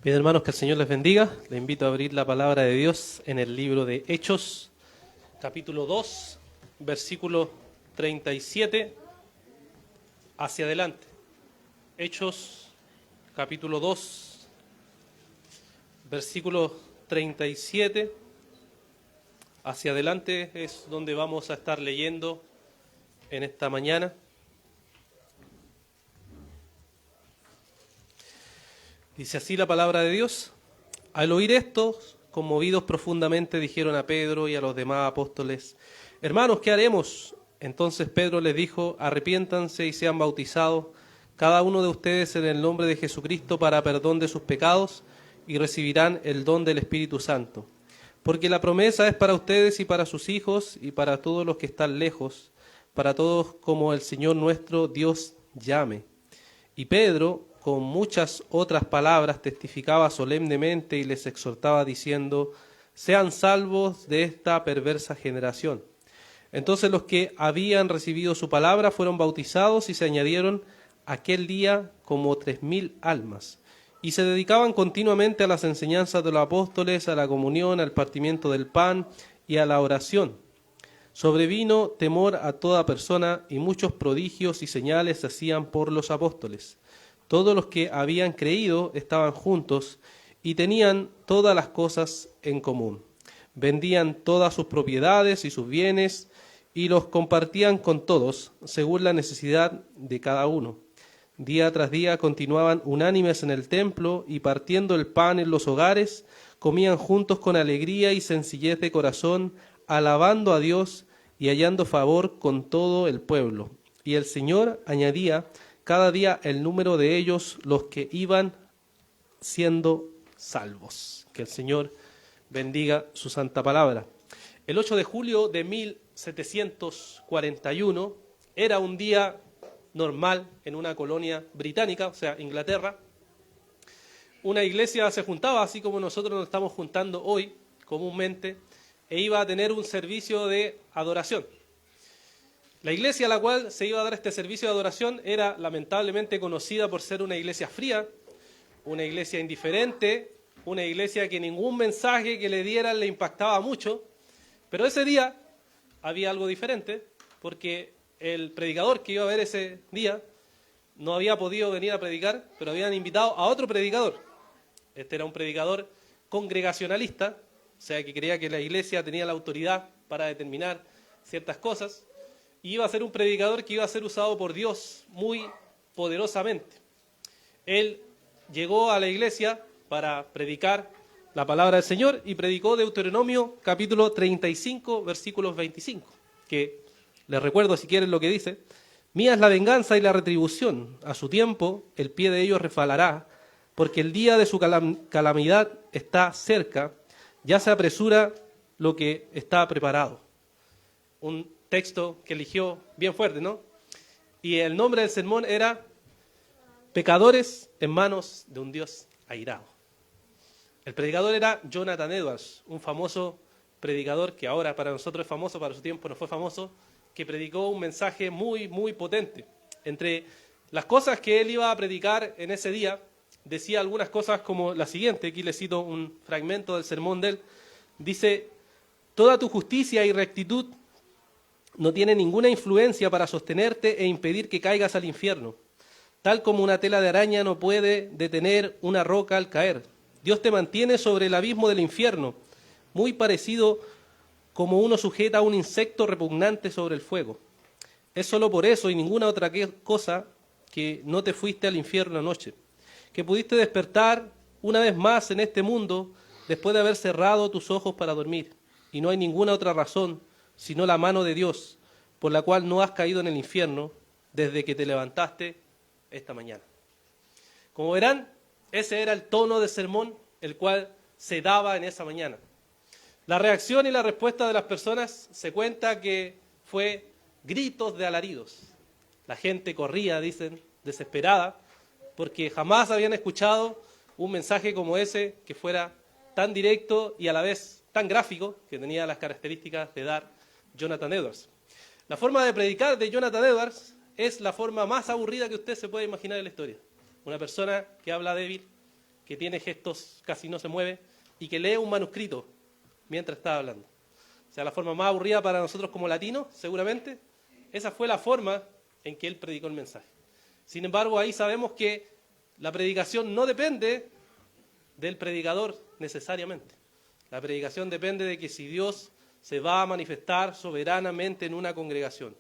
Bien, hermanos, que el Señor les bendiga. Les invito a abrir la palabra de Dios en el libro de Hechos, capítulo 2, versículo 37, hacia adelante. Hechos, capítulo 2, versículo 37, hacia adelante es donde vamos a estar leyendo en esta mañana. Dice así la palabra de Dios. Al oír esto, conmovidos profundamente, dijeron a Pedro y a los demás apóstoles: Hermanos, ¿qué haremos? Entonces Pedro les dijo: Arrepiéntanse y sean bautizados cada uno de ustedes en el nombre de Jesucristo para perdón de sus pecados, y recibirán el don del Espíritu Santo. Porque la promesa es para ustedes y para sus hijos y para todos los que están lejos, para todos como el Señor nuestro Dios llame. Y Pedro, con muchas otras palabras, testificaba solemnemente y les exhortaba diciendo: sean salvos de esta perversa generación. Entonces los que habían recibido su palabra fueron bautizados y se añadieron aquel día como 3,000 almas. Y se dedicaban continuamente a las enseñanzas de los apóstoles, a la comunión, al partimiento del pan y a la oración. Sobrevino temor a toda persona y muchos prodigios y señales se hacían por los apóstoles. Todos los que habían creído estaban juntos y tenían todas las cosas en común. Vendían todas sus propiedades y sus bienes y los compartían con todos, según la necesidad de cada uno. Día tras día continuaban unánimes en el templo y partiendo el pan en los hogares, comían juntos con alegría y sencillez de corazón, alabando a Dios y hallando favor con todo el pueblo. Y el Señor añadía cada día el número de ellos, los que iban siendo salvos. Que el Señor bendiga su santa palabra. El 8 de julio de 1741 era un día normal en una colonia británica, o sea, Inglaterra. Una iglesia se juntaba, así como nosotros nos estamos juntando hoy, comúnmente, e iba a tener un servicio de adoración. La iglesia a la cual se iba a dar este servicio de adoración era lamentablemente conocida por ser una iglesia fría, una iglesia indiferente, una iglesia que ningún mensaje que le dieran le impactaba mucho, pero ese día había algo diferente, porque el predicador que iba a ver ese día no había podido venir a predicar, pero habían invitado a otro predicador. Este era un predicador congregacionalista, o sea, que creía que la iglesia tenía la autoridad para determinar ciertas cosas, y iba a ser un predicador que iba a ser usado por Dios muy poderosamente. Él llegó a la iglesia para predicar la palabra del Señor y predicó Deuteronomio capítulo 35, versículos 25, que les recuerdo si quieren lo que dice: Mía es la venganza y la retribución, a su tiempo el pie de ellos resbalará, porque el día de su calamidad está cerca, ya se apresura lo que está preparado. Un texto que eligió bien fuerte, ¿no? Y el nombre del sermón era Pecadores en manos de un Dios airado. El predicador era Jonathan Edwards, un famoso predicador que ahora para nosotros es famoso, para su tiempo no fue famoso, que predicó un mensaje muy, muy potente. Entre las cosas que él iba a predicar en ese día, decía algunas cosas como la siguiente, aquí le cito un fragmento del sermón de él, dice: toda tu justicia y rectitud no tiene ninguna influencia para sostenerte e impedir que caigas al infierno. Tal como una tela de araña no puede detener una roca al caer. Dios te mantiene sobre el abismo del infierno, muy parecido como uno sujeta a un insecto repugnante sobre el fuego. Es solo por eso y ninguna otra cosa que no te fuiste al infierno anoche, que pudiste despertar una vez más en este mundo después de haber cerrado tus ojos para dormir. Y no hay ninguna otra razón sino la mano de Dios, por la cual no has caído en el infierno desde que te levantaste esta mañana. Como verán, ese era el tono de sermón el cual se daba en esa mañana. La reacción y la respuesta de las personas se cuenta que fue gritos de alaridos. La gente corría, dicen, desesperada, porque jamás habían escuchado un mensaje como ese que fuera tan directo y a la vez tan gráfico, que tenía las características de dar Jonathan Edwards. La forma de predicar de Jonathan Edwards es la forma más aburrida que usted se puede imaginar en la historia. Una persona que habla débil, que tiene gestos, casi no se mueve, y que lee un manuscrito mientras está hablando. O sea, la forma más aburrida para nosotros como latinos, seguramente, esa fue la forma en que él predicó el mensaje. Sin embargo, ahí sabemos que la predicación no depende del predicador necesariamente. La predicación depende de que si Dios se va a manifestar soberanamente en una congregación,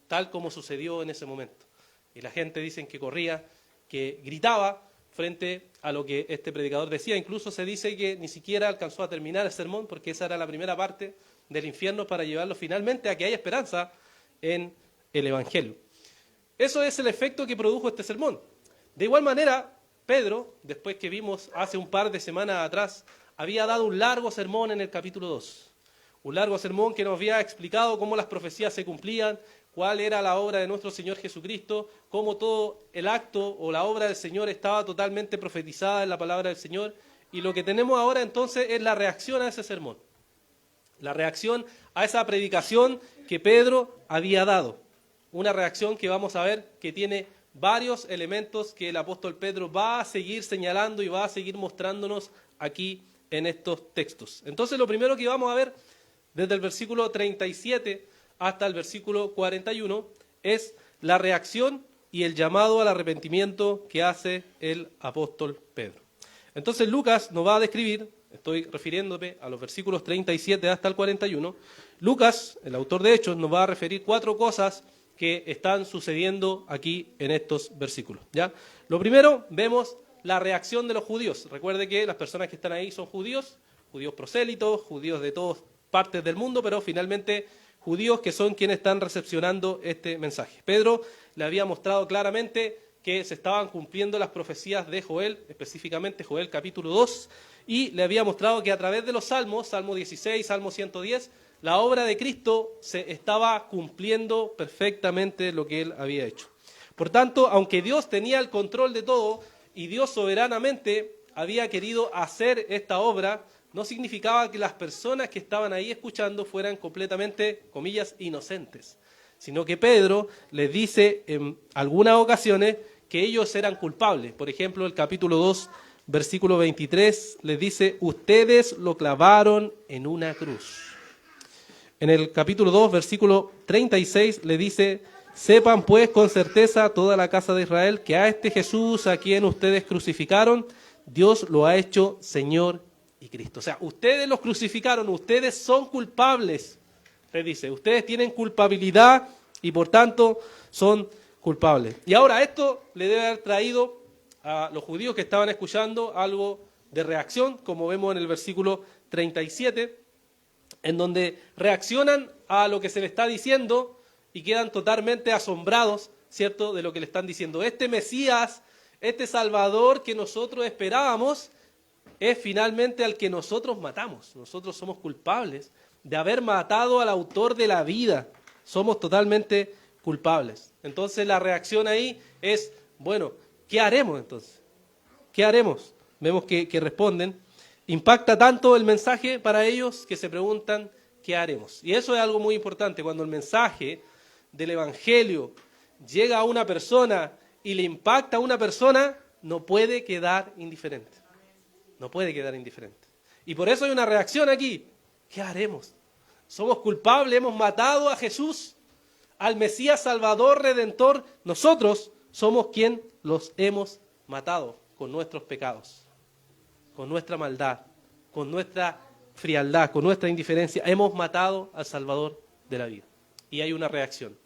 tal como sucedió en ese momento. Y la gente dicen que corría, que gritaba frente a lo que este predicador decía. Incluso se dice que ni siquiera alcanzó a terminar el sermón, porque esa era la primera parte del infierno para llevarlo finalmente a que haya esperanza en el Evangelio. Eso es el efecto que produjo este sermón. De igual manera, Pedro, después que vimos hace un par de semanas atrás, había dado un largo sermón en el capítulo 2. Un largo sermón que nos había explicado cómo las profecías se cumplían, cuál era la obra de nuestro Señor Jesucristo, cómo todo el acto o la obra del Señor estaba totalmente profetizada en la palabra del Señor. Y lo que tenemos ahora entonces es la reacción a ese sermón. La reacción a esa predicación que Pedro había dado. Una reacción que vamos a ver que tiene varios elementos que el apóstol Pedro va a seguir señalando y va a seguir mostrándonos aquí en estos textos. Entonces lo primero que vamos a ver desde el versículo 37 hasta el versículo 41 es la reacción y el llamado al arrepentimiento que hace el apóstol Pedro. Entonces Lucas nos va a describir, estoy refiriéndome a los versículos 37 hasta el 41, Lucas, el autor de Hechos, nos va a referir 4 cosas que están sucediendo aquí en estos versículos, ¿ya? Lo primero, vemos la reacción de los judíos. Recuerde que las personas que están ahí son judíos, judíos prosélitos, judíos de todas partes del mundo, pero finalmente judíos que son quienes están recepcionando este mensaje. Pedro le había mostrado claramente que se estaban cumpliendo las profecías de Joel, específicamente Joel capítulo 2, y le había mostrado que a través de los salmos, Salmo 16, Salmo 110, la obra de Cristo se estaba cumpliendo perfectamente lo que él había hecho. Por tanto, aunque Dios tenía el control de todo y Dios soberanamente había querido hacer esta obra, no significaba que las personas que estaban ahí escuchando fueran completamente, comillas, inocentes, sino que Pedro les dice en algunas ocasiones que ellos eran culpables. Por ejemplo, el capítulo 2, versículo 23, les dice, ustedes lo clavaron en una cruz. En el capítulo 2, versículo 36, le dice, sepan pues con certeza toda la casa de Israel que a este Jesús a quien ustedes crucificaron, Dios lo ha hecho Señor y Cristo. O sea, ustedes los crucificaron, ustedes son culpables, le dice, ustedes tienen culpabilidad y por tanto son culpables. Y ahora esto le debe haber traído a los judíos que estaban escuchando algo de reacción, como vemos en el versículo 37, en donde reaccionan a lo que se le está diciendo y quedan totalmente asombrados, ¿cierto?, de lo que le están diciendo. Este Mesías, este Salvador que nosotros esperábamos, es finalmente al que nosotros matamos. Nosotros somos culpables de haber matado al autor de la vida. Somos totalmente culpables. Entonces la reacción ahí es, bueno, ¿qué haremos entonces? ¿Qué haremos? Vemos que responden. Impacta tanto el mensaje para ellos que se preguntan, ¿qué haremos? Y eso es algo muy importante. Cuando el mensaje del Evangelio llega a una persona y le impacta a una persona, no puede quedar indiferente. No puede quedar indiferente. Y por eso hay una reacción aquí. ¿Qué haremos? Somos culpables, hemos matado a Jesús, al Mesías Salvador, Redentor. Nosotros somos quien los hemos matado con nuestros pecados, con nuestra maldad, con nuestra frialdad, con nuestra indiferencia. Hemos matado al Salvador de la vida. Y hay una reacción.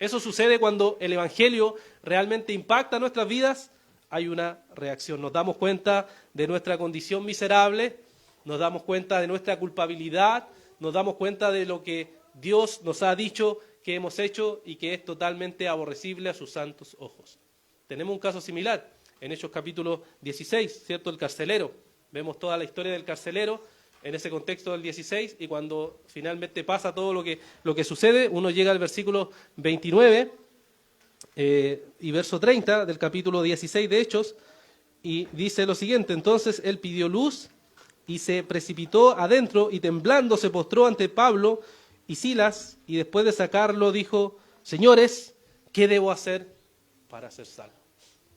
Eso sucede cuando el Evangelio realmente impacta nuestras vidas. Hay una reacción. Nos damos cuenta de nuestra condición miserable, nos damos cuenta de nuestra culpabilidad, nos damos cuenta de lo que Dios nos ha dicho que hemos hecho y que es totalmente aborrecible a sus santos ojos. Tenemos un caso similar en Hechos capítulo 16, ¿cierto? El carcelero. Vemos toda la historia del carcelero en ese contexto del 16 y cuando finalmente pasa todo lo que sucede, uno llega al versículo 29 y verso 30 del capítulo 16 de Hechos y dice lo siguiente: entonces él pidió luz y se precipitó adentro y temblando se postró ante Pablo y Silas y después de sacarlo dijo: señores, ¿qué debo hacer para ser salvo?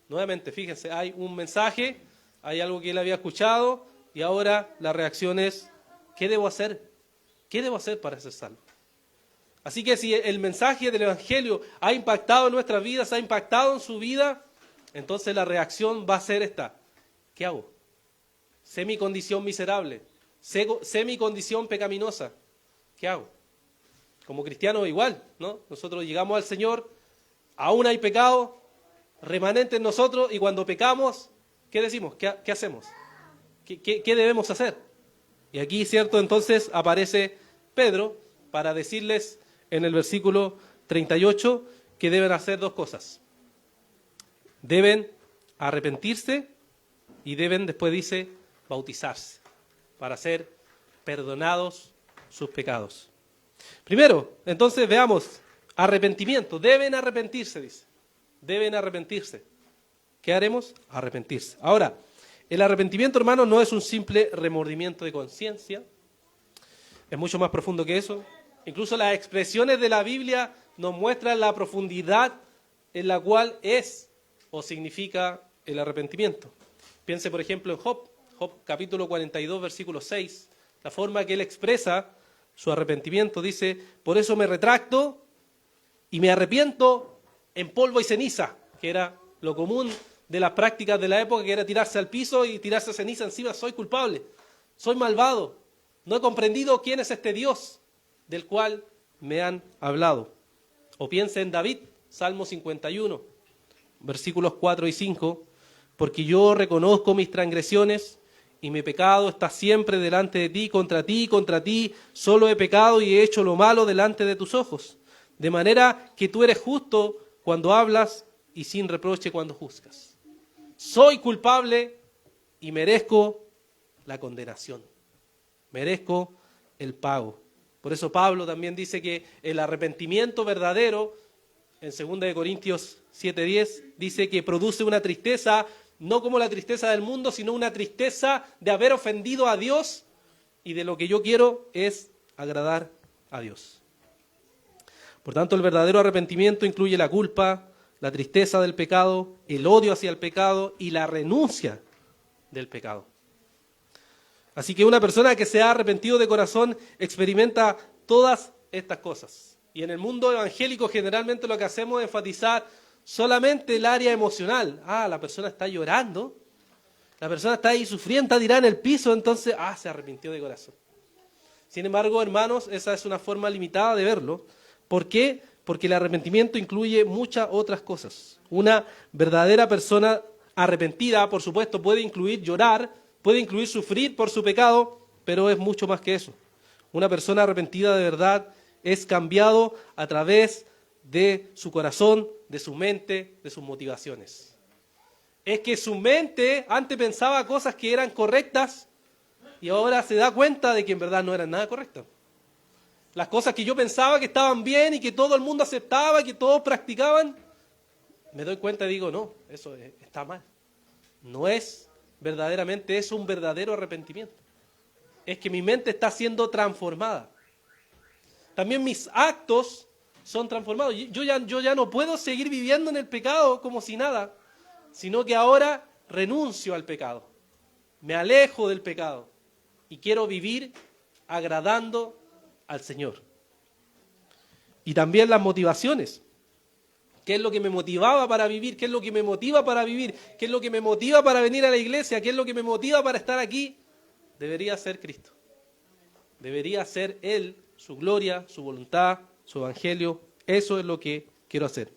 Nuevamente, fíjense, hay un mensaje hay algo que él había escuchado y ahora la reacción es, ¿qué debo hacer? ¿Qué debo hacer para ser salvo? Así que si el mensaje del Evangelio ha impactado en nuestras vidas, ha impactado en su vida, entonces la reacción va a ser esta. ¿Qué hago? Sé mi condición miserable, sé mi condición pecaminosa. ¿Qué hago? Como cristianos igual, ¿no? Nosotros llegamos al Señor, aún hay pecado remanente en nosotros y cuando pecamos, ¿qué decimos? ¿Qué hacemos? ¿Qué debemos hacer? Y aquí, ¿cierto? Entonces aparece Pedro para decirles en el versículo 38 que deben hacer dos cosas. Deben arrepentirse y deben, después dice, bautizarse para ser perdonados sus pecados. Primero, entonces veamos, arrepentimiento. Deben arrepentirse, dice. Deben arrepentirse. ¿Qué haremos? Arrepentirse. Ahora, el arrepentimiento, hermano, no es un simple remordimiento de conciencia. Es mucho más profundo que eso. Incluso las expresiones de la Biblia nos muestran la profundidad en la cual es o significa el arrepentimiento. Piense, por ejemplo, en Job capítulo 42, versículo 6. La forma que él expresa su arrepentimiento dice, por eso me retracto y me arrepiento en polvo y ceniza, que era lo común de las prácticas de la época, que era tirarse al piso y tirarse ceniza encima. Soy culpable, soy malvado, no he comprendido quién es este Dios del cual me han hablado. O piense en David, Salmo 51, versículos 4 y 5, porque yo reconozco mis transgresiones y mi pecado está siempre delante de ti, contra ti, solo he pecado y he hecho lo malo delante de tus ojos, de manera que tú eres justo cuando hablas y sin reproche cuando juzgas. Soy culpable y merezco la condenación, merezco el pago. Por eso Pablo también dice que el arrepentimiento verdadero, en 2 Corintios 7:10, dice que produce una tristeza, no como la tristeza del mundo, sino una tristeza de haber ofendido a Dios y de lo que yo quiero es agradar a Dios. Por tanto, el verdadero arrepentimiento incluye la culpa, la tristeza del pecado, el odio hacia el pecado y la renuncia del pecado. Así que una persona que se ha arrepentido de corazón experimenta todas estas cosas. Y en el mundo evangélico generalmente lo que hacemos es enfatizar solamente el área emocional. La persona está llorando, la persona está ahí sufriendo, está tirada en el piso, entonces, se arrepintió de corazón. Sin embargo, hermanos, esa es una forma limitada de verlo. ¿Por qué? Porque el arrepentimiento incluye muchas otras cosas. Una verdadera persona arrepentida, por supuesto, puede incluir llorar, puede incluir sufrir por su pecado, pero es mucho más que eso. Una persona arrepentida de verdad es cambiado a través de su corazón, de su mente, de sus motivaciones. Es que su mente antes pensaba cosas que eran correctas y ahora se da cuenta de que en verdad no eran nada correctas. Las cosas que yo pensaba que estaban bien y que todo el mundo aceptaba, que todos practicaban, me doy cuenta y digo, no, eso está mal. No es verdaderamente, es un verdadero arrepentimiento. Es que mi mente está siendo transformada. También mis actos son transformados. Yo ya no puedo seguir viviendo en el pecado como si nada, sino que ahora renuncio al pecado. Me alejo del pecado y quiero vivir agradando al Señor. Y también las motivaciones. ¿Qué es lo que me motivaba para vivir? ¿Qué es lo que me motiva para vivir? ¿Qué es lo que me motiva para venir a la iglesia? ¿Qué es lo que me motiva para estar aquí? Debería ser Cristo. Debería ser Él, su gloria, su voluntad, su evangelio. Eso es lo que quiero hacer.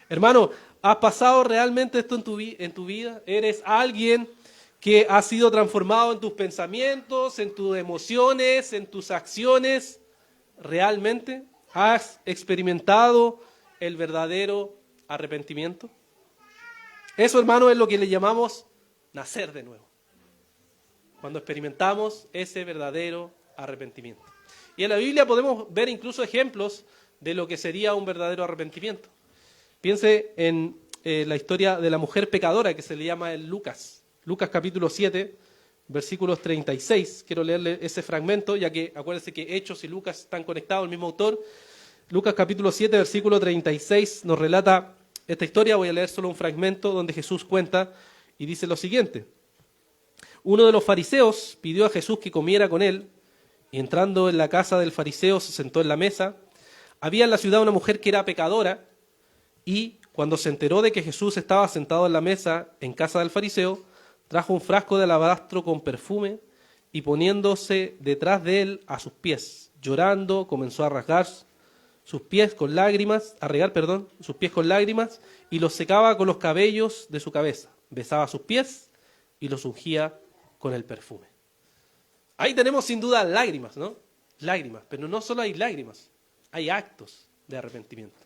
Hermano, ¿has pasado realmente esto en tu vida? ¿Eres alguien que ha sido transformado en tus pensamientos, en tus emociones, en tus acciones? ¿Realmente has experimentado el verdadero arrepentimiento? Eso, hermano, es lo que le llamamos nacer de nuevo. Cuando experimentamos ese verdadero arrepentimiento. Y en la Biblia podemos ver incluso ejemplos de lo que sería un verdadero arrepentimiento. Piense en la historia de la mujer pecadora que se le llama en Lucas. Lucas capítulo 7, versículos 36. Quiero leerle ese fragmento, ya que acuérdense que Hechos y Lucas están conectados, el mismo autor. Lucas capítulo 7, versículo 36 nos relata esta historia. Voy a leer solo un fragmento donde Jesús cuenta y dice lo siguiente. Uno de los fariseos pidió a Jesús que comiera con él, y entrando en la casa del fariseo se sentó en la mesa. Había en la ciudad una mujer que era pecadora, y cuando se enteró de que Jesús estaba sentado en la mesa en casa del fariseo, trajo un frasco de alabastro con perfume, y poniéndose detrás de él a sus pies, llorando, comenzó a regar sus pies con lágrimas, y los secaba con los cabellos de su cabeza. Besaba sus pies y los ungía con el perfume. Ahí tenemos sin duda lágrimas, ¿no? Lágrimas, pero no solo hay lágrimas, hay actos de arrepentimiento.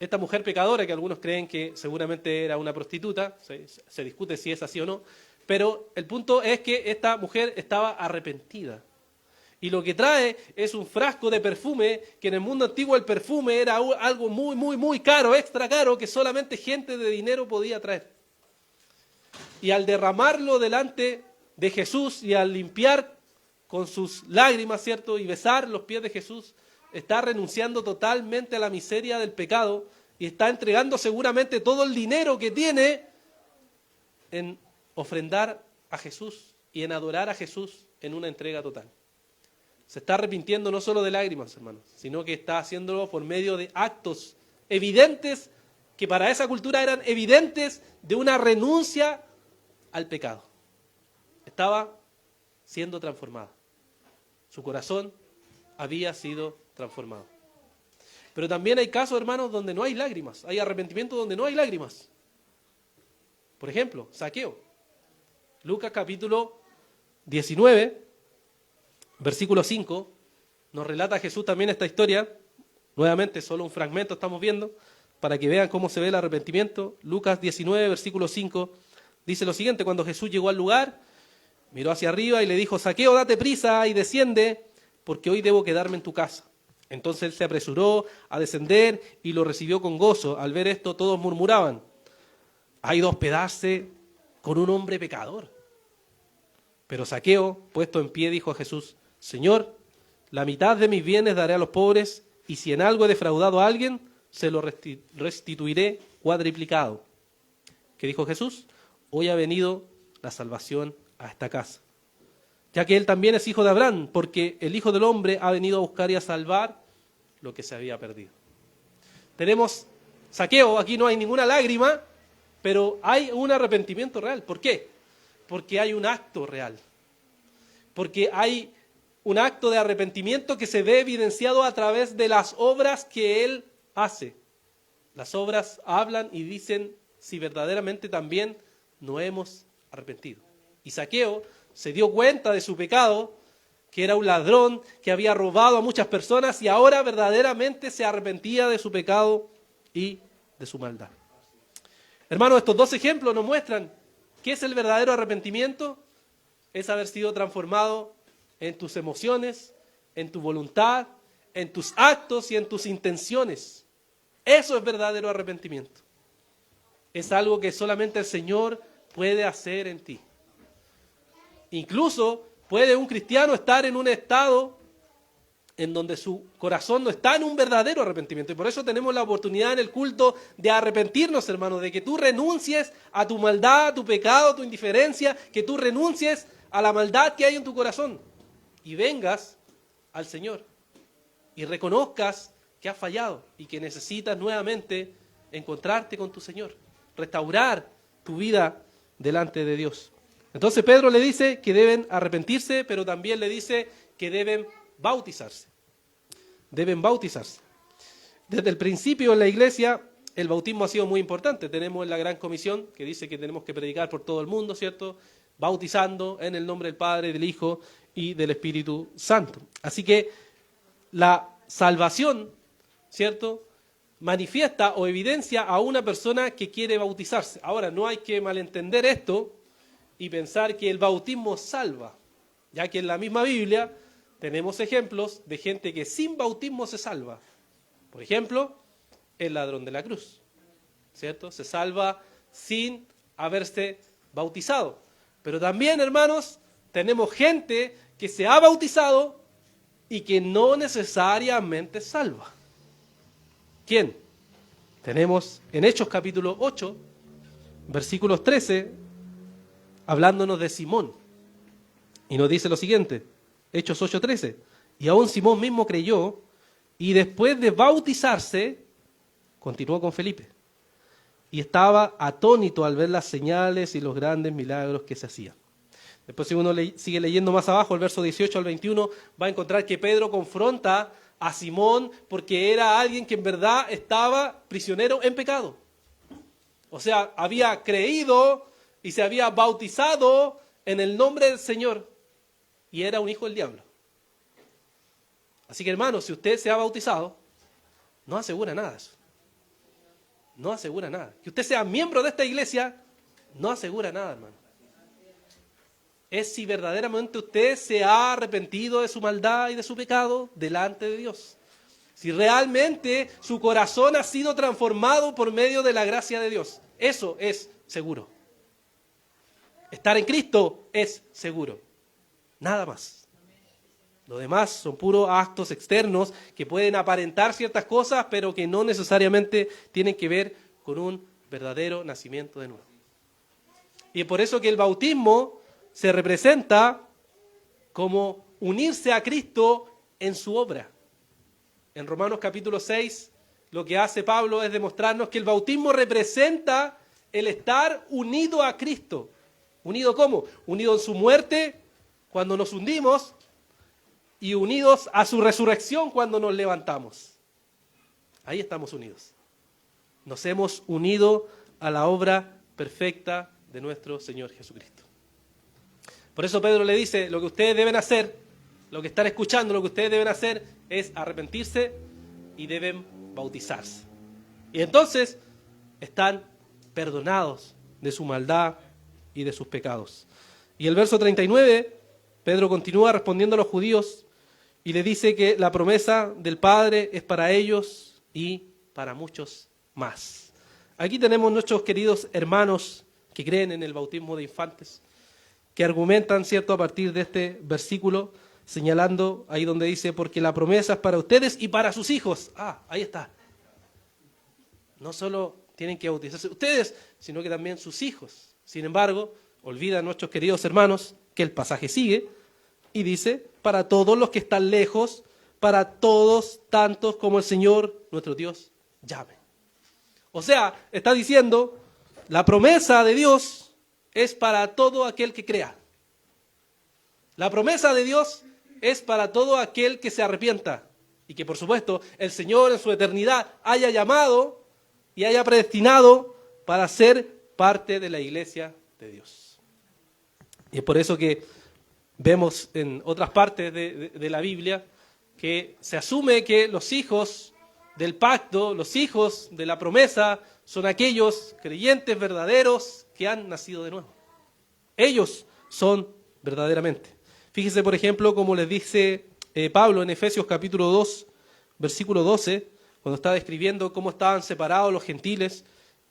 Esta mujer pecadora, que algunos creen que seguramente era una prostituta, se discute si es así o no, pero el punto es que esta mujer estaba arrepentida. Y lo que trae es un frasco de perfume, que en el mundo antiguo el perfume era algo muy, muy, muy caro, extra caro, que solamente gente de dinero podía traer. Y al derramarlo delante de Jesús y al limpiar con sus lágrimas, ¿cierto? Y besar los pies de Jesús, está renunciando totalmente a la miseria del pecado y está entregando seguramente todo el dinero que tiene en ofrendar a Jesús y en adorar a Jesús en una entrega total. Se está arrepintiendo no solo de lágrimas, hermanos, sino que está haciéndolo por medio de actos evidentes, que para esa cultura eran evidentes, de una renuncia al pecado. Estaba siendo transformada. Su corazón había sido transformado. Pero también hay casos, hermanos, donde no hay lágrimas. Hay arrepentimiento donde no hay lágrimas. Por ejemplo, Zaqueo. Lucas capítulo 19, versículo 5, nos relata Jesús también esta historia. Nuevamente, solo un fragmento estamos viendo, para que vean cómo se ve el arrepentimiento. Lucas 19, versículo 5, dice lo siguiente: cuando Jesús llegó al lugar, miró hacia arriba y le dijo: Zaqueo, date prisa y desciende, porque hoy debo quedarme en tu casa. Entonces él se apresuró a descender y lo recibió con gozo. Al ver esto, todos murmuraban: ha ido a hospedarse con un hombre pecador. Pero Zaqueo, puesto en pie, dijo a Jesús: Señor, la mitad de mis bienes daré a los pobres, y si en algo he defraudado a alguien, se lo restituiré cuadriplicado. ¿Qué dijo Jesús? Hoy ha venido la salvación a esta casa, ya que él también es hijo de Abraham, porque el Hijo del Hombre ha venido a buscar y a salvar lo que se había perdido. Tenemos Zaqueo, aquí no hay ninguna lágrima, pero hay un arrepentimiento real. ¿Por qué? Porque hay un acto real. Porque hay un acto de arrepentimiento que se ve evidenciado a través de las obras que él hace. Las obras hablan y dicen si verdaderamente también no hemos arrepentido. Y Zaqueo se dio cuenta de su pecado, que era un ladrón, que había robado a muchas personas, y ahora verdaderamente se arrepentía de su pecado y de su maldad. Hermanos, estos dos ejemplos nos muestran qué es el verdadero arrepentimiento. Es haber sido transformado en tus emociones, en tu voluntad, en tus actos y en tus intenciones. Eso es verdadero arrepentimiento. Es algo que solamente el Señor puede hacer en ti. Incluso puede un cristiano estar en un estado en donde su corazón no está en un verdadero arrepentimiento. Y por eso tenemos la oportunidad en el culto de arrepentirnos, hermanos, de que tú renuncies a tu maldad, a tu pecado, a tu indiferencia, que tú renuncies a la maldad que hay en tu corazón y vengas al Señor y reconozcas que has fallado y que necesitas nuevamente encontrarte con tu Señor, restaurar tu vida delante de Dios. Entonces Pedro le dice que deben arrepentirse, pero también le dice que deben bautizarse. Deben bautizarse. Desde el principio en la iglesia el bautismo ha sido muy importante. Tenemos la Gran Comisión que dice que tenemos que predicar por todo el mundo, ¿cierto? Bautizando en el nombre del Padre, del Hijo y del Espíritu Santo. Así que la salvación, ¿cierto?, manifiesta o evidencia a una persona que quiere bautizarse. Ahora, no hay que malentender esto y pensar que el bautismo salva, ya que en la misma Biblia tenemos ejemplos de gente que sin bautismo se salva. Por ejemplo, el ladrón de la cruz, ¿cierto? Se salva sin haberse bautizado. Pero también, hermanos, tenemos gente que se ha bautizado y que no necesariamente salva. ¿Quién? Tenemos en Hechos capítulo 8, versículos 13, hablándonos de Simón. Y nos dice lo siguiente, Hechos 8:13. Y aún Simón mismo creyó, y después de bautizarse, continuó con Felipe. Y estaba atónito al ver las señales y los grandes milagros que se hacían. Después, si uno sigue leyendo más abajo, el verso 18 al 21, va a encontrar que Pedro confronta a Simón porque era alguien que en verdad estaba prisionero en pecado. O sea, había creído y se había bautizado en el nombre del Señor y era un hijo del diablo. Así que, hermano, si usted se ha bautizado, no asegura nada eso. No asegura nada. Que usted sea miembro de esta iglesia, no asegura nada, hermano. Es si verdaderamente usted se ha arrepentido de su maldad y de su pecado delante de Dios. Si realmente su corazón ha sido transformado por medio de la gracia de Dios. Eso es seguro. Estar en Cristo es seguro. Nada más. Lo demás son puros actos externos que pueden aparentar ciertas cosas, pero que no necesariamente tienen que ver con un verdadero nacimiento de nuevo. Y es por eso que el bautismo se representa como unirse a Cristo en su obra. En Romanos capítulo 6, lo que hace Pablo es demostrarnos que el bautismo representa el estar unido a Cristo. ¿Unido cómo? Unido en su muerte cuando nos hundimos y unidos a su resurrección cuando nos levantamos. Ahí estamos unidos. Nos hemos unido a la obra perfecta de nuestro Señor Jesucristo. Por eso Pedro le dice, lo que ustedes deben hacer, lo que están escuchando, lo que ustedes deben hacer es arrepentirse y deben bautizarse. Y entonces están perdonados de su maldad y de sus pecados. Y el verso 39, Pedro continúa respondiendo a los judíos y le dice que la promesa del Padre es para ellos y para muchos más. Aquí tenemos nuestros queridos hermanos que creen en el bautismo de infantes, que argumentan, ¿cierto?, a partir de este versículo, señalando ahí donde dice, porque la promesa es para ustedes y para sus hijos. Ah, ahí está. No solo tienen que bautizarse ustedes, sino que también sus hijos. Sin embargo, olvidan nuestros queridos hermanos que el pasaje sigue y dice, para todos los que están lejos, para todos tantos como el Señor, nuestro Dios, llame. O sea, está diciendo, la promesa de Dios es para todo aquel que crea. La promesa de Dios es para todo aquel que se arrepienta y que, por supuesto, el Señor en su eternidad haya llamado y haya predestinado para ser parte de la iglesia de Dios. Y es por eso que vemos en otras partes de la Biblia que se asume que los hijos del pacto, los hijos de la promesa, son aquellos creyentes verdaderos que han nacido de nuevo. Ellos son verdaderamente. Fíjese, por ejemplo, como les dice Pablo en Efesios capítulo 2, versículo 12, cuando está describiendo cómo estaban separados los gentiles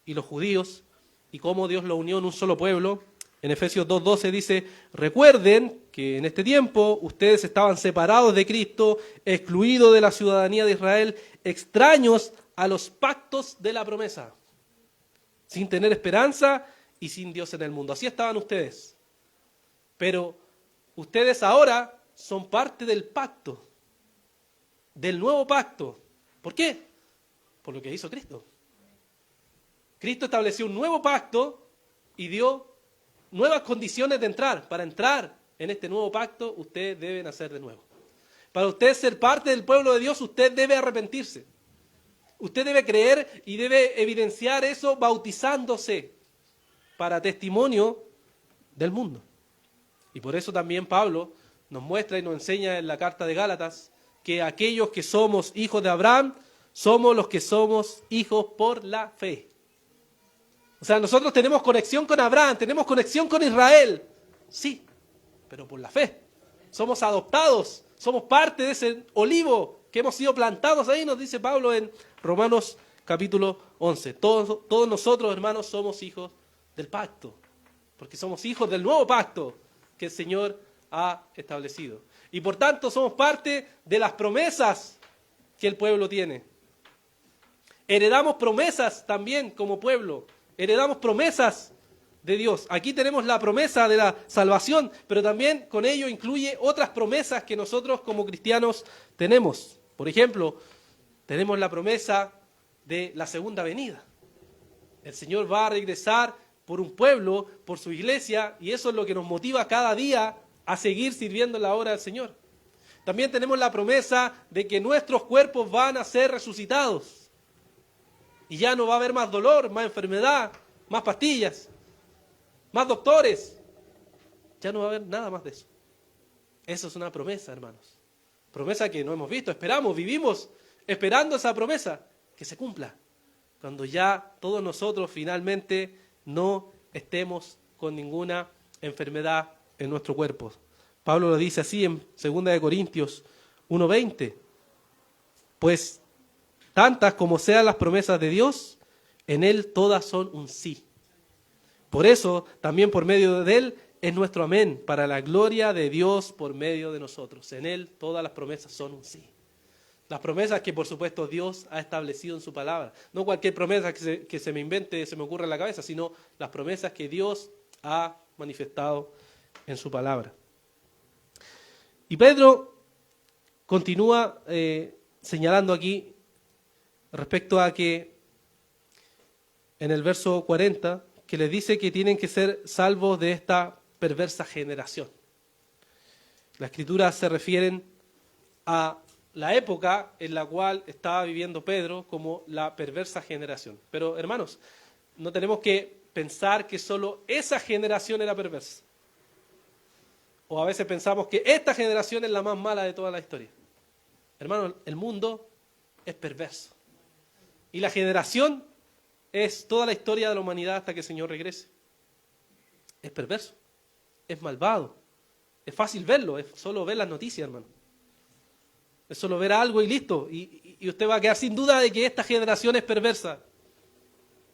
y los judíos y cómo Dios los unió en un solo pueblo. En Efesios 2:12 dice, recuerden que en este tiempo ustedes estaban separados de Cristo, excluidos de la ciudadanía de Israel, extraños a los pactos de la promesa, sin tener esperanza y sin Dios en el mundo. Así estaban ustedes. Pero ustedes ahora son parte del pacto, del nuevo pacto. ¿Por qué? Por lo que hizo Cristo. Cristo estableció un nuevo pacto y dio nuevas condiciones de entrar. Para entrar en este nuevo pacto, ustedes deben nacer de nuevo. Para usted ser parte del pueblo de Dios, usted debe arrepentirse. Usted debe creer y debe evidenciar eso bautizándose para testimonio del mundo. Y por eso también Pablo nos muestra y nos enseña en la carta de Gálatas que aquellos que somos hijos de Abraham, somos los que somos hijos por la fe. O sea, nosotros tenemos conexión con Abraham, tenemos conexión con Israel. Sí, pero por la fe. Somos adoptados, somos parte de ese olivo que hemos sido plantados ahí, nos dice Pablo en Romanos capítulo 11. Todos nosotros, hermanos, somos hijos del pacto, porque somos hijos del nuevo pacto que el Señor ha establecido. Y por tanto somos parte de las promesas que el pueblo tiene. Heredamos promesas también como pueblo. Heredamos promesas de Dios. Aquí tenemos la promesa de la salvación, pero también con ello incluye otras promesas que nosotros como cristianos tenemos. Por ejemplo, tenemos la promesa de la segunda venida. El Señor va a regresar por un pueblo, por su iglesia, y eso es lo que nos motiva cada día a seguir sirviendo en la obra del Señor. También tenemos la promesa de que nuestros cuerpos van a ser resucitados. Y ya no va a haber más dolor, más enfermedad, más pastillas, más doctores. Ya no va a haber nada más de eso. Eso es una promesa, hermanos. Promesa que no hemos visto, esperamos, vivimos esperando esa promesa que se cumpla. Cuando ya todos nosotros finalmente no estemos con ninguna enfermedad en nuestro cuerpo. Pablo lo dice así en 2 Corintios 1:20. Pues tantas como sean las promesas de Dios, en Él todas son un sí. Por eso, también por medio de Él, es nuestro amén, para la gloria de Dios por medio de nosotros. En Él todas las promesas son un sí. Las promesas que, por supuesto, Dios ha establecido en su palabra. No cualquier promesa que se me invente, se me ocurra en la cabeza, sino las promesas que Dios ha manifestado en su palabra. Y Pedro continúa señalando aquí respecto a que en el verso 40, que les dice que tienen que ser salvos de esta perversa generación. Las escrituras se refieren a la época en la cual estaba viviendo Pedro como la perversa generación. Pero hermanos, no tenemos que pensar que solo esa generación era perversa. O a veces pensamos que esta generación es la más mala de toda la historia. Hermanos, el mundo es perverso. Y la generación es toda la historia de la humanidad hasta que el Señor regrese. Es perverso, es malvado. Es fácil verlo, es solo ver las noticias, hermano. Es solo ver algo y listo. Y usted va a quedar sin duda de que esta generación es perversa.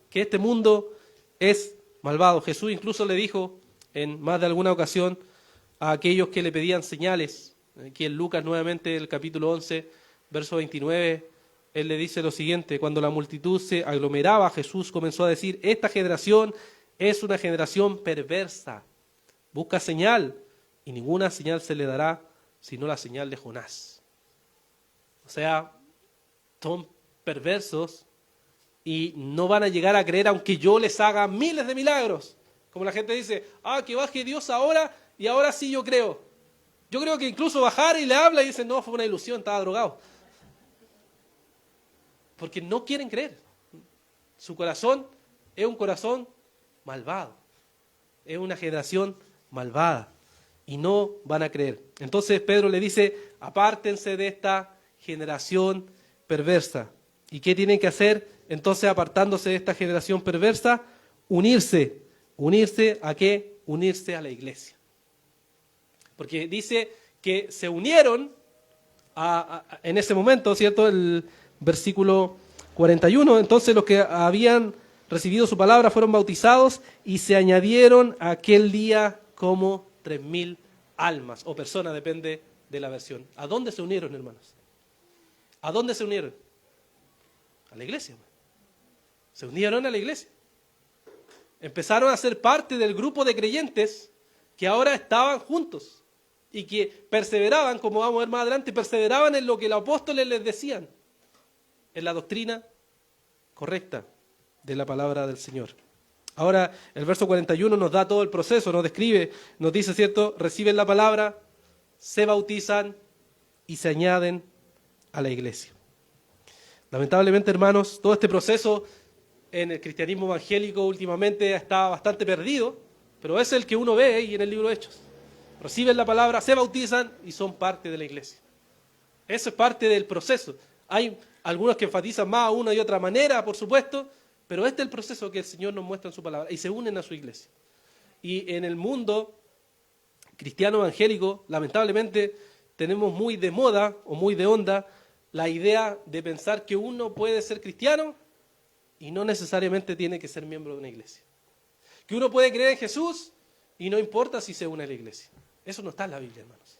Que este mundo es malvado. Jesús incluso le dijo en más de alguna ocasión a aquellos que le pedían señales. Aquí en Lucas nuevamente, el capítulo 11, verso 29, Él le dice lo siguiente: cuando la multitud se aglomeraba, Jesús comenzó a decir: esta generación es una generación perversa. Busca señal, y ninguna señal se le dará, sino la señal de Jonás. O sea, son perversos y no van a llegar a creer aunque yo les haga miles de milagros. Como la gente dice, que baje Dios ahora y ahora sí yo creo. Yo creo que incluso bajar y le habla y dice, no, fue una ilusión, estaba drogado. Porque no quieren creer. Su corazón es un corazón malvado. Es una generación malvada. Y no van a creer. Entonces Pedro le dice, apártense de esta generación perversa. ¿Y qué tienen que hacer? Entonces, apartándose de esta generación perversa, unirse. ¿Unirse a qué? Unirse a la iglesia. Porque dice que se unieron en ese momento, ¿cierto? El versículo 41, entonces los que habían recibido su palabra fueron bautizados y se añadieron aquel día como 3,000 almas o personas, depende de la versión. ¿A dónde se unieron, hermanos? ¿A dónde se unieron? A la iglesia. Se unieron a la iglesia. Empezaron a ser parte del grupo de creyentes que ahora estaban juntos y que perseveraban, como vamos a ver más adelante, perseveraban en lo que los apóstoles les decían, en la doctrina correcta de la palabra del Señor. Ahora, el verso 41 nos da todo el proceso, nos describe, nos dice, ¿cierto? Reciben la palabra, se bautizan y se añaden a la iglesia. Lamentablemente, hermanos, todo este proceso en el cristianismo evangélico últimamente está bastante perdido, pero es el que uno ve ahí en el libro de Hechos. Reciben la palabra, se bautizan y son parte de la iglesia. Eso es parte del proceso. Hay algunos que enfatizan más una y otra manera, por supuesto, pero este es el proceso que el Señor nos muestra en su palabra y se unen a su iglesia. Y en el mundo cristiano evangélico, lamentablemente, tenemos muy de moda o muy de onda la idea de pensar que uno puede ser cristiano y no necesariamente tiene que ser miembro de una iglesia. Que uno puede creer en Jesús y no importa si se une a la iglesia. Eso no está en la Biblia, hermanos.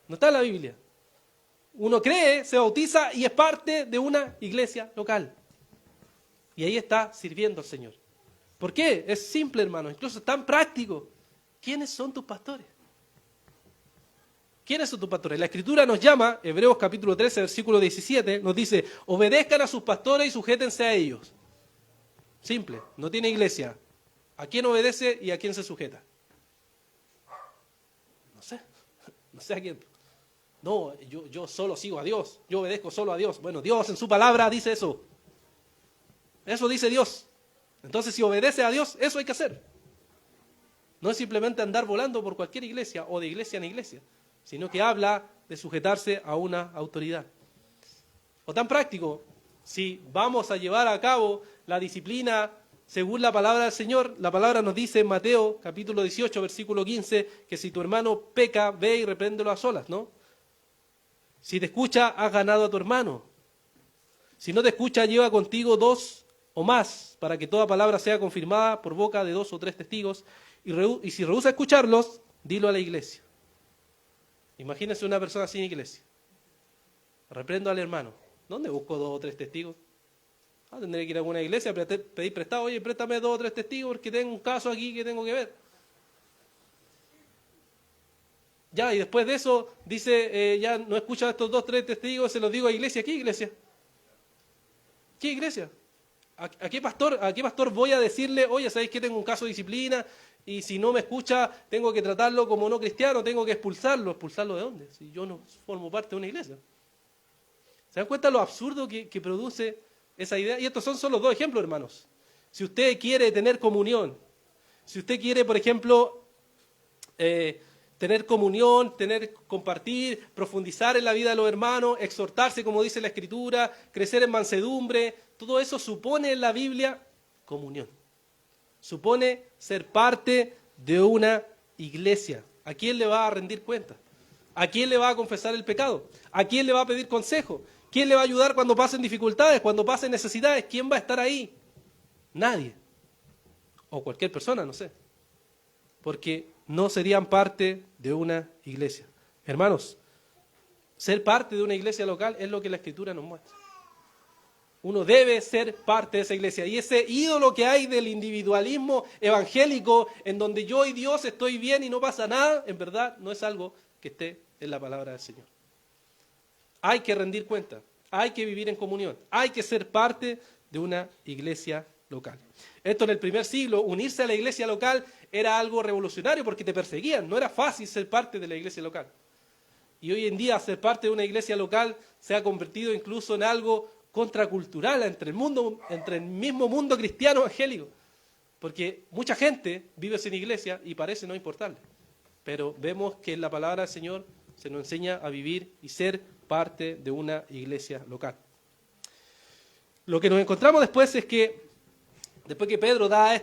No está en la Biblia. Uno cree, se bautiza y es parte de una iglesia local. Y ahí está sirviendo al Señor. ¿Por qué? Es simple, hermano, incluso tan práctico. ¿Quiénes son tus pastores? ¿Quiénes son tus pastores? La Escritura nos llama, Hebreos capítulo 13, versículo 17, nos dice, obedezcan a sus pastores y sujétense a ellos. Simple, no tiene iglesia. ¿A quién obedece y a quién se sujeta? No sé a quién. No, yo solo sigo a Dios, yo obedezco solo a Dios. Bueno, Dios en su palabra dice eso. Eso dice Dios. Entonces, si obedece a Dios, eso hay que hacer. No es simplemente andar volando por cualquier iglesia o de iglesia en iglesia, sino que habla de sujetarse a una autoridad. O tan práctico, si vamos a llevar a cabo la disciplina según la palabra del Señor, la palabra nos dice en Mateo capítulo 18, versículo 15, que si tu hermano peca, ve y repréndelo a solas, ¿no? Si te escucha, has ganado a tu hermano. Si no te escucha, lleva contigo 2 o más, para que toda palabra sea confirmada por boca de 2 o 3 testigos, y si rehúsa escucharlos, dilo a la iglesia. Imagínense una persona sin iglesia. Reprendo al hermano. ¿Dónde busco 2 o 3 testigos? Tendré que ir a alguna iglesia, pedir prestado, oye, préstame 2 o 3 testigos porque tengo un caso aquí que tengo que ver. Ya, y después de eso, dice, ya no escuchan a estos 2 o 3 testigos, se los digo a iglesia. ¿Qué iglesia? ¿Qué iglesia? ¿A qué pastor voy a decirle, oye, ¿sabéis que tengo un caso de disciplina? Y si no me escucha, tengo que tratarlo como no cristiano, tengo que expulsarlo. ¿Expulsarlo de dónde? Si yo no formo parte de una iglesia. ¿Se dan cuenta lo absurdo que produce esa idea? Y estos son solo 2 ejemplos, hermanos. Si usted quiere tener comunión, si usted quiere, por ejemplo, tener comunión, compartir, profundizar en la vida de los hermanos, exhortarse, como dice la Escritura, crecer en mansedumbre, todo eso supone en la Biblia comunión. Supone ser parte de una iglesia. ¿A quién le va a rendir cuenta? ¿A quién le va a confesar el pecado? ¿A quién le va a pedir consejo? ¿Quién le va a ayudar cuando pasen dificultades, cuando pasen necesidades? ¿Quién va a estar ahí? Nadie. O cualquier persona, no sé. Porque no serían parte de una iglesia. Hermanos, ser parte de una iglesia local es lo que la Escritura nos muestra. Uno debe ser parte de esa iglesia. Y ese ídolo que hay del individualismo evangélico, en donde yo y Dios estoy bien y no pasa nada, en verdad no es algo que esté en la palabra del Señor. Hay que rendir cuenta, hay que vivir en comunión, hay que ser parte de una iglesia local. Esto en el primer siglo, unirse a la iglesia local era algo revolucionario porque te perseguían, no era fácil ser parte de la iglesia local. Y hoy en día ser parte de una iglesia local se ha convertido incluso en algo contracultural entre el mismo mundo cristiano evangélico, porque mucha gente vive sin iglesia y parece no importarle, pero vemos que en la palabra del Señor se nos enseña a vivir y ser parte de una iglesia local. Lo que nos encontramos después es que, después que Pedro da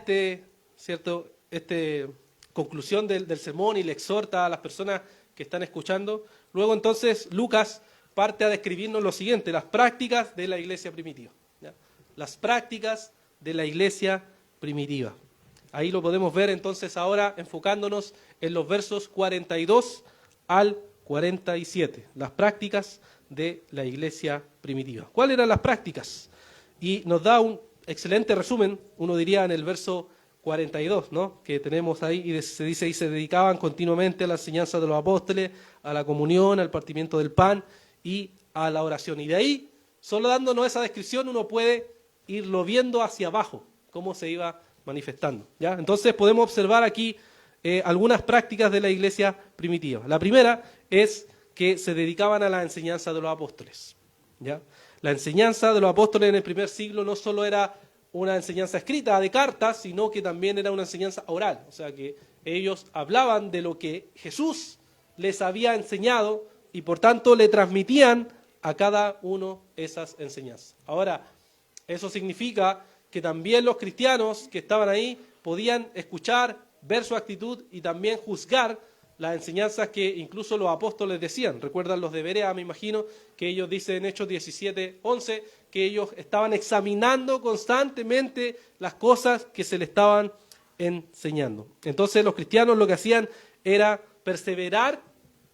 conclusión del sermón y le exhorta a las personas que están escuchando, luego entonces Lucas parte a describirnos lo siguiente, las prácticas de la iglesia primitiva. ¿Ya? Las prácticas de la iglesia primitiva. Ahí lo podemos ver entonces ahora enfocándonos en los versos 42 al 47, las prácticas de la iglesia primitiva. ¿Cuáles eran las prácticas? Y nos da un excelente resumen, uno diría en el verso 42, ¿no? Que tenemos ahí, y se dice, y se dedicaban continuamente a la enseñanza de los apóstoles, a la comunión, al partimiento del pan y a la oración. Y de ahí, solo dándonos esa descripción, uno puede irlo viendo hacia abajo, cómo se iba manifestando. ¿Ya? Entonces podemos observar aquí algunas prácticas de la iglesia primitiva. La primera es que se dedicaban a la enseñanza de los apóstoles. ¿Ya? La enseñanza de los apóstoles en el primer siglo no solo era una enseñanza escrita de cartas, sino que también era una enseñanza oral. O sea que ellos hablaban de lo que Jesús les había enseñado y por tanto le transmitían a cada uno esas enseñanzas. Ahora, eso significa que también los cristianos que estaban ahí podían escuchar, ver su actitud y también juzgar las enseñanzas que incluso los apóstoles decían. Recuerdan los de Berea, me imagino, que ellos dicen en Hechos 17:11, que ellos estaban examinando constantemente las cosas que se les estaban enseñando. Entonces los cristianos lo que hacían era perseverar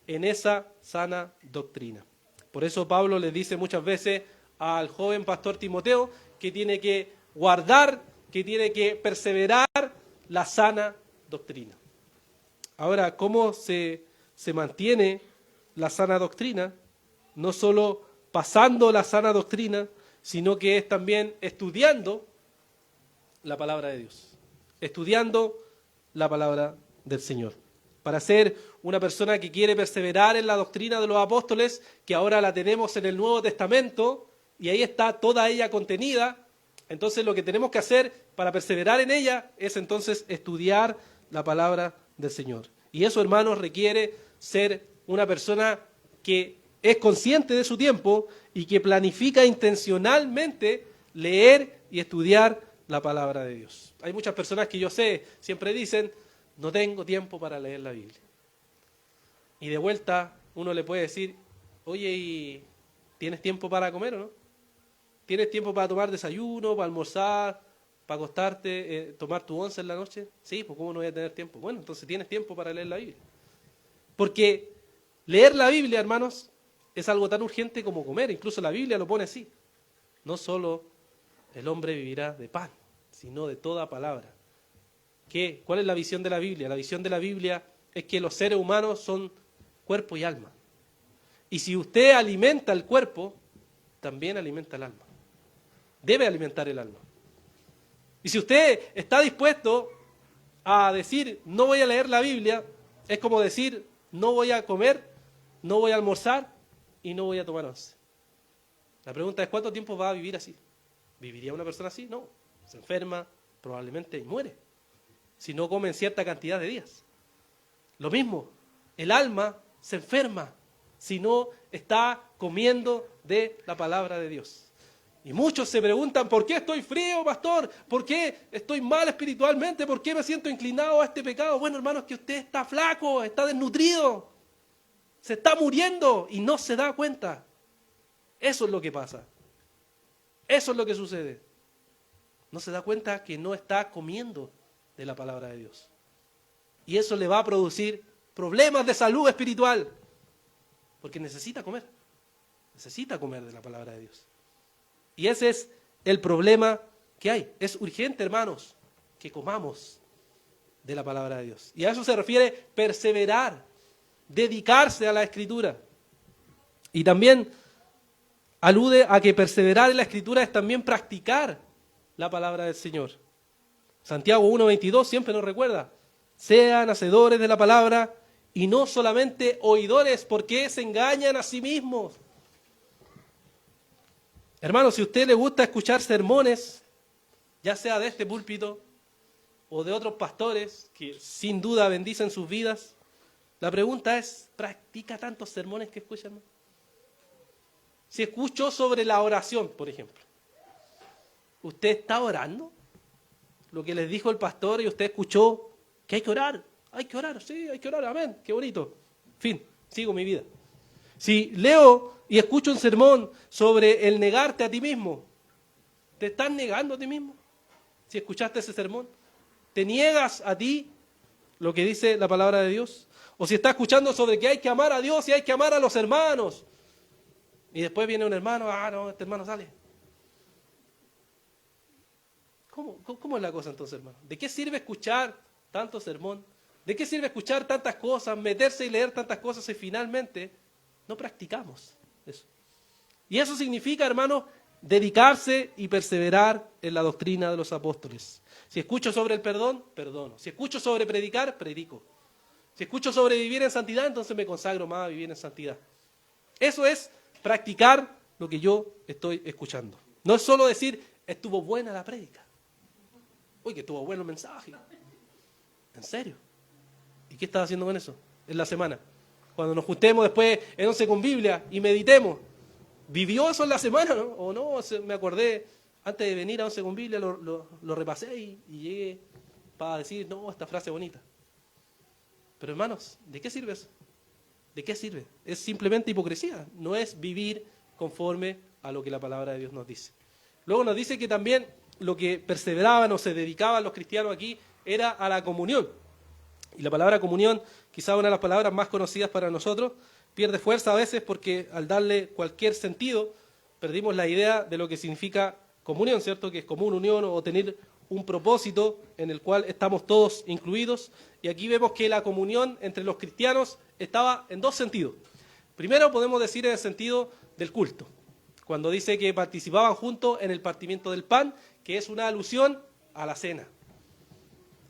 en esa sana doctrina. Por eso Pablo les dice muchas veces al joven pastor Timoteo que tiene que guardar que tiene que perseverar la sana doctrina. Ahora, ¿cómo se mantiene la sana doctrina? No solo pasando la sana doctrina, sino que es también estudiando la palabra de Dios, estudiando la palabra del Señor. Para ser una persona que quiere perseverar en la doctrina de los apóstoles, que ahora la tenemos en el Nuevo Testamento, y ahí está toda ella contenida, entonces lo que tenemos que hacer para perseverar en ella es entonces estudiar la palabra del Señor. Y eso, hermanos, requiere ser una persona que es consciente de su tiempo y que planifica intencionalmente leer y estudiar la palabra de Dios. Hay muchas personas que yo sé, siempre dicen, no tengo tiempo para leer la Biblia. Y de vuelta uno le puede decir, oye, ¿y tienes tiempo para comer o no? ¿Tienes tiempo para tomar desayuno, para almorzar, para acostarte, tomar tu once en la noche? Sí, pues ¿cómo no voy a tener tiempo? Bueno, entonces tienes tiempo para leer la Biblia. Porque leer la Biblia, hermanos, es algo tan urgente como comer. Incluso la Biblia lo pone así. No solo el hombre vivirá de pan, sino de toda palabra. ¿Qué? ¿Cuál es la visión de la Biblia? La visión de la Biblia es que los seres humanos son cuerpo y alma. Y si usted alimenta el cuerpo, también alimenta el alma. Debe alimentar el alma. Y si usted está dispuesto a decir, no voy a leer la Biblia, es como decir, no voy a comer, no voy a almorzar y no voy a tomar once. La pregunta es, ¿cuánto tiempo va a vivir así? ¿Viviría una persona así? No. Se enferma, probablemente y muere, si no come en cierta cantidad de días. Lo mismo, el alma se enferma si no está comiendo de la palabra de Dios. Y muchos se preguntan, ¿por qué estoy frío, pastor? ¿Por qué estoy mal espiritualmente? ¿Por qué me siento inclinado a este pecado? Bueno, hermanos, que usted está flaco, está desnutrido, se está muriendo y no se da cuenta. Eso es lo que pasa. Eso es lo que sucede. No se da cuenta que no está comiendo de la palabra de Dios. Y eso le va a producir problemas de salud espiritual. Porque necesita comer. Necesita comer de la palabra de Dios. Y ese es el problema que hay. Es urgente, hermanos, que comamos de la palabra de Dios. Y a eso se refiere perseverar, dedicarse a la Escritura. Y también alude a que perseverar en la Escritura es también practicar la palabra del Señor. Santiago 1:22 siempre nos recuerda, sean hacedores de la palabra y no solamente oidores, porque se engañan a sí mismos. Hermano, si a usted le gusta escuchar sermones, ya sea de este púlpito o de otros pastores que sin duda bendicen sus vidas, la pregunta es, ¿practica tantos sermones que escucha, hermano? Si escuchó sobre la oración, por ejemplo, ¿usted está orando? Lo que les dijo el pastor y usted escuchó que hay que orar, sí, hay que orar, amén, qué bonito. Fin, sigo mi vida. Si leo y escucho un sermón sobre el negarte a ti mismo, ¿te estás negando a ti mismo? Si escuchaste ese sermón, ¿te niegas a ti lo que dice la palabra de Dios? O si estás escuchando sobre que hay que amar a Dios y hay que amar a los hermanos, y después viene un hermano, no, este hermano sale. ¿Cómo es la cosa entonces, hermano? ¿De qué sirve escuchar tanto sermón? ¿De qué sirve escuchar tantas cosas, meterse y leer tantas cosas si finalmente no practicamos eso? Y eso significa, hermano, dedicarse y perseverar en la doctrina de los apóstoles. Si escucho sobre el perdón, perdono. Si escucho sobre predicar, predico. Si escucho sobre vivir en santidad, entonces me consagro más a vivir en santidad. Eso es practicar lo que yo estoy escuchando. No es solo decir, estuvo buena la prédica. Uy, que estuvo bueno el mensaje. ¿En serio? ¿Y qué estás haciendo con eso en la semana? Cuando nos juntemos después en 11 con Biblia y meditemos, ¿vivió eso en la semana, no? ¿O no? Me acordé, antes de venir a 11 con Biblia, lo repasé y llegué para decir, no, esta frase bonita. Pero hermanos, ¿de qué sirve eso? ¿De qué sirve? Es simplemente hipocresía, no es vivir conforme a lo que la palabra de Dios nos dice. Luego nos dice que también lo que perseveraban o se dedicaban los cristianos aquí era a la comunión. Y la palabra comunión, quizá una de las palabras más conocidas para nosotros, pierde fuerza a veces porque al darle cualquier sentido, perdimos la idea de lo que significa comunión, ¿cierto? Que es común, unión o tener un propósito en el cual estamos todos incluidos. Y aquí vemos que la comunión entre los cristianos estaba en dos sentidos. Primero podemos decir en el sentido del culto, cuando dice que participaban juntos en el partimiento del pan, que es una alusión a la cena.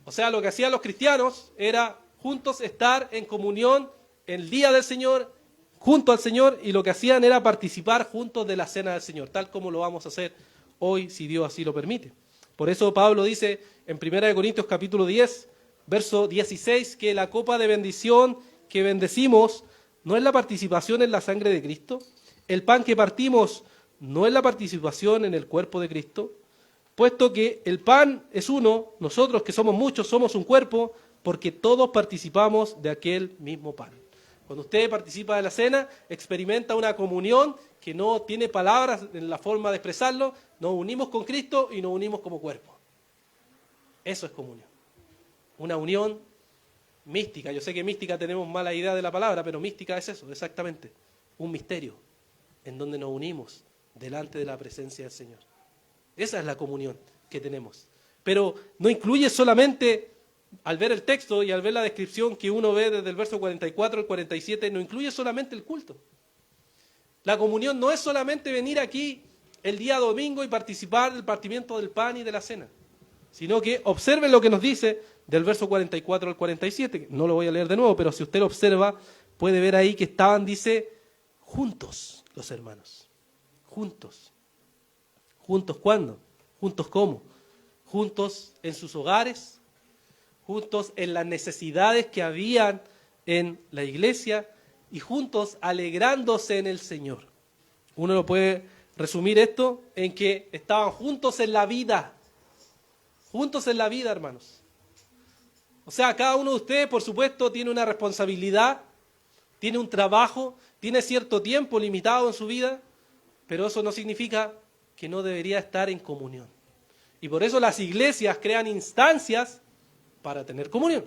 O sea, lo que hacían los cristianos era juntos estar en comunión el día del Señor, junto al Señor, y lo que hacían era participar juntos de la cena del Señor, tal como lo vamos a hacer hoy, si Dios así lo permite. Por eso Pablo dice en 1 Corintios capítulo 10, verso 16, que la copa de bendición que bendecimos no es la participación en la sangre de Cristo. El pan que partimos no es la participación en el cuerpo de Cristo. Puesto que el pan es uno, nosotros que somos muchos somos un cuerpo, porque todos participamos de aquel mismo pan. Cuando usted participa de la cena, experimenta una comunión que no tiene palabras en la forma de expresarlo. Nos unimos con Cristo y nos unimos como cuerpo. Eso es comunión. Una unión mística. Yo sé que mística tenemos mala idea de la palabra, pero mística es eso, exactamente. Un misterio en donde nos unimos delante de la presencia del Señor. Esa es la comunión que tenemos. Pero no incluye solamente, al ver el texto y al ver la descripción que uno ve desde el verso 44 al 47, no incluye solamente el culto. La comunión no es solamente venir aquí el día domingo y participar del partimiento del pan y de la cena, sino que observen lo que nos dice del verso 44 al 47, no lo voy a leer de nuevo, pero si usted lo observa, puede ver ahí que estaban, dice, juntos los hermanos. Juntos. ¿Juntos cuándo? ¿Juntos cómo? Juntos en sus hogares, juntos en las necesidades que habían en la iglesia y juntos alegrándose en el Señor. Uno lo puede resumir esto en que estaban juntos en la vida. Juntos en la vida, hermanos. O sea, cada uno de ustedes, por supuesto, tiene una responsabilidad, tiene un trabajo, tiene cierto tiempo limitado en su vida, pero eso no significa que no debería estar en comunión. Y por eso las iglesias crean instancias para tener comunión.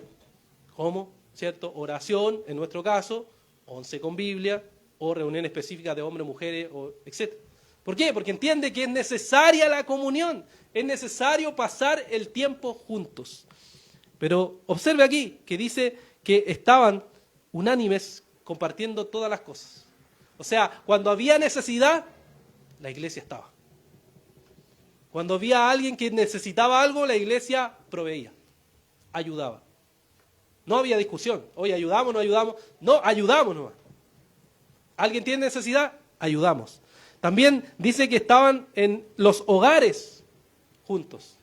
Como, ¿cierto? Oración, en nuestro caso, 11 con Biblia, o reunión específica de hombres, mujeres, etc. ¿Por qué? Porque entiende que es necesaria la comunión, es necesario pasar el tiempo juntos. Pero observe aquí que dice que estaban unánimes compartiendo todas las cosas. O sea, cuando había necesidad, la iglesia estaba. Cuando había alguien que necesitaba algo, la iglesia proveía, ayudaba. No había discusión. Oye, ¿ayudamos o no ayudamos? No, ayudamos nomás. ¿Alguien tiene necesidad? Ayudamos. También dice que estaban en los hogares juntos.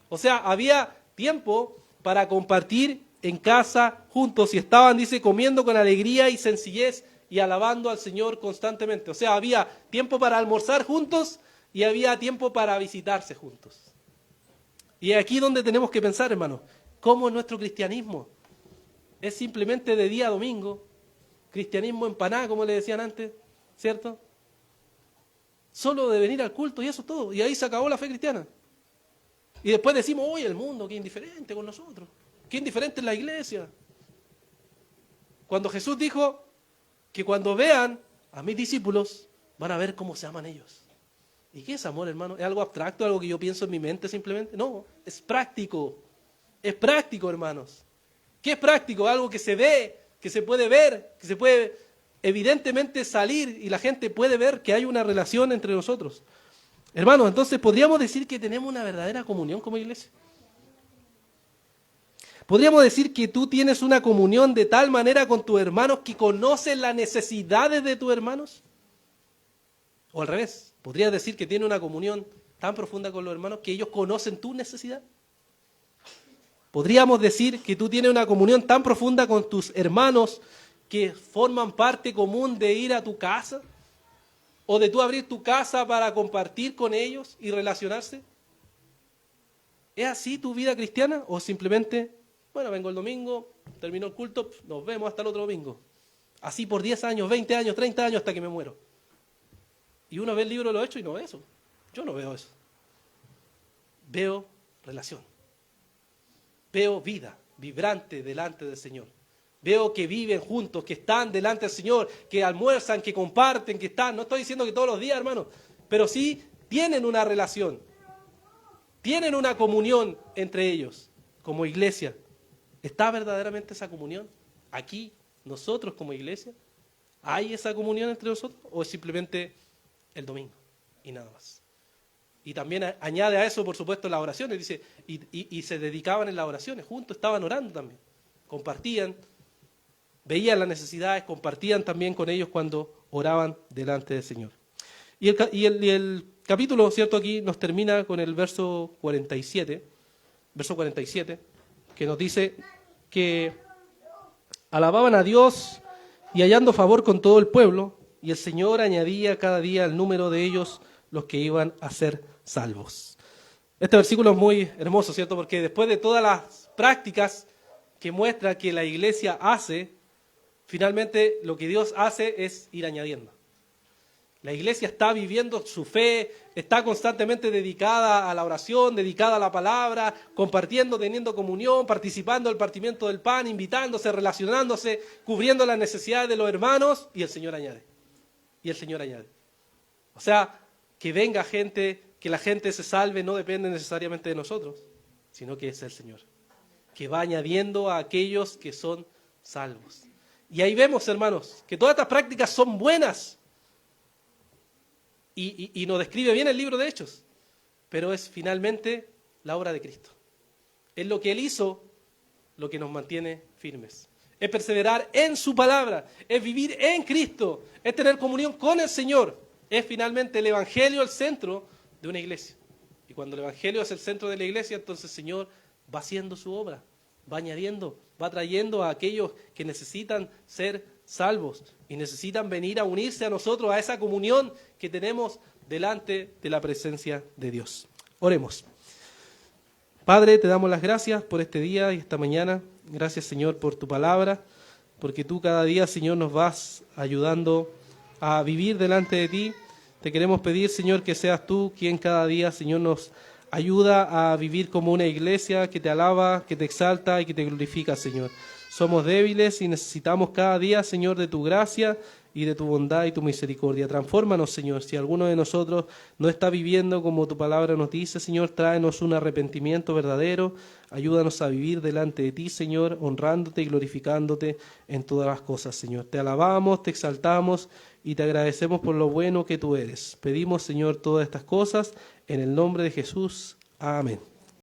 O sea, había tiempo para compartir en casa juntos y estaban, dice, comiendo con alegría y sencillez y alabando al Señor constantemente. O sea, había tiempo para almorzar juntos y había tiempo para visitarse juntos. Y aquí donde tenemos que pensar, hermanos, ¿cómo es nuestro cristianismo? Es simplemente de día a domingo, cristianismo empanada, como le decían antes, ¿cierto? Solo de venir al culto y eso es todo. Y ahí se acabó la fe cristiana. Y después decimos, oye, el mundo, qué indiferente con nosotros. Qué indiferente es la iglesia. Cuando Jesús dijo que cuando vean a mis discípulos, van a ver cómo se aman ellos. ¿Y qué es amor, hermano? ¿Es algo abstracto, algo que yo pienso en mi mente simplemente? No, es práctico. Es práctico, hermanos. ¿Qué es práctico? Algo que se ve, que se puede ver, que se puede evidentemente salir y la gente puede ver que hay una relación entre nosotros. Hermanos, entonces, ¿podríamos decir que tenemos una verdadera comunión como iglesia? ¿Podríamos decir que tú tienes una comunión de tal manera con tus hermanos que conoces las necesidades de tus hermanos? O al revés, ¿podrías decir que tienes una comunión tan profunda con los hermanos que ellos conocen tu necesidad? ¿Podríamos decir que tú tienes una comunión tan profunda con tus hermanos que forman parte común de ir a tu casa? ¿O de tú abrir tu casa para compartir con ellos y relacionarse? ¿Es así tu vida cristiana? ¿O simplemente, bueno, vengo el domingo, terminó el culto, nos vemos hasta el otro domingo? Así por 10 años, 20 años, 30 años hasta que me muero. Y uno ve el libro de los Hechos y no ve eso. Yo no veo eso. Veo relación. Veo vida vibrante delante del Señor. Veo que viven juntos, que están delante del Señor, que almuerzan, que comparten, que están. No estoy diciendo que todos los días, hermano, pero sí tienen una relación. tienen una comunión entre ellos como iglesia. ¿Está verdaderamente esa comunión aquí, nosotros como iglesia? ¿Hay esa comunión entre nosotros o es simplemente el domingo y nada más? Y también añade a eso, por supuesto, las oraciones. Dice, y se dedicaban en las oraciones, juntos estaban orando también. Compartían, veían las necesidades, compartían también con ellos cuando oraban delante del Señor. Y el capítulo, ¿cierto? Aquí nos termina con el verso 47, que nos dice que alababan a Dios y hallando favor con todo el pueblo, y el Señor añadía cada día al número de ellos los que iban a ser salvos. Este versículo es muy hermoso, ¿cierto? Porque después de todas las prácticas que muestra que la iglesia hace, finalmente lo que Dios hace es ir añadiendo. La iglesia está viviendo su fe, está constantemente dedicada a la oración, dedicada a la palabra, compartiendo, teniendo comunión, participando del partimiento del pan, invitándose, relacionándose, cubriendo las necesidades de los hermanos, y el Señor añade. Y el Señor añade. O sea, que venga gente, que la gente se salve, no depende necesariamente de nosotros, sino que es el Señor, que va añadiendo a aquellos que son salvos. Y ahí vemos, hermanos, que todas estas prácticas son buenas. Y nos describe bien el libro de Hechos, pero es finalmente la obra de Cristo. Es lo que Él hizo lo que nos mantiene firmes. Es perseverar en su palabra, es vivir en Cristo, es tener comunión con el Señor. Es finalmente el Evangelio el centro de una iglesia. Y cuando el Evangelio es el centro de la iglesia, entonces el Señor va haciendo su obra, va añadiendo, va trayendo a aquellos que necesitan ser salvos y necesitan venir a unirse a nosotros, a esa comunión que tenemos delante de la presencia de Dios. Oremos. Padre, te damos las gracias por este día y esta mañana. Gracias, Señor, por tu palabra, porque tú cada día, Señor, nos vas ayudando a vivir delante de ti. Te queremos pedir, Señor, que seas tú quien cada día, Señor, nos ayuda a vivir como una iglesia que te alaba, que te exalta y que te glorifica, Señor. Somos débiles y necesitamos cada día, Señor, de tu gracia y de tu bondad y tu misericordia. Transfórmanos, Señor. Si alguno de nosotros no está viviendo como tu palabra nos dice, Señor, tráenos un arrepentimiento verdadero. Ayúdanos a vivir delante de ti, Señor, honrándote y glorificándote en todas las cosas, Señor. Te alabamos, te exaltamos y te agradecemos por lo bueno que tú eres. Pedimos, Señor, todas estas cosas en el nombre de Jesús. Amén.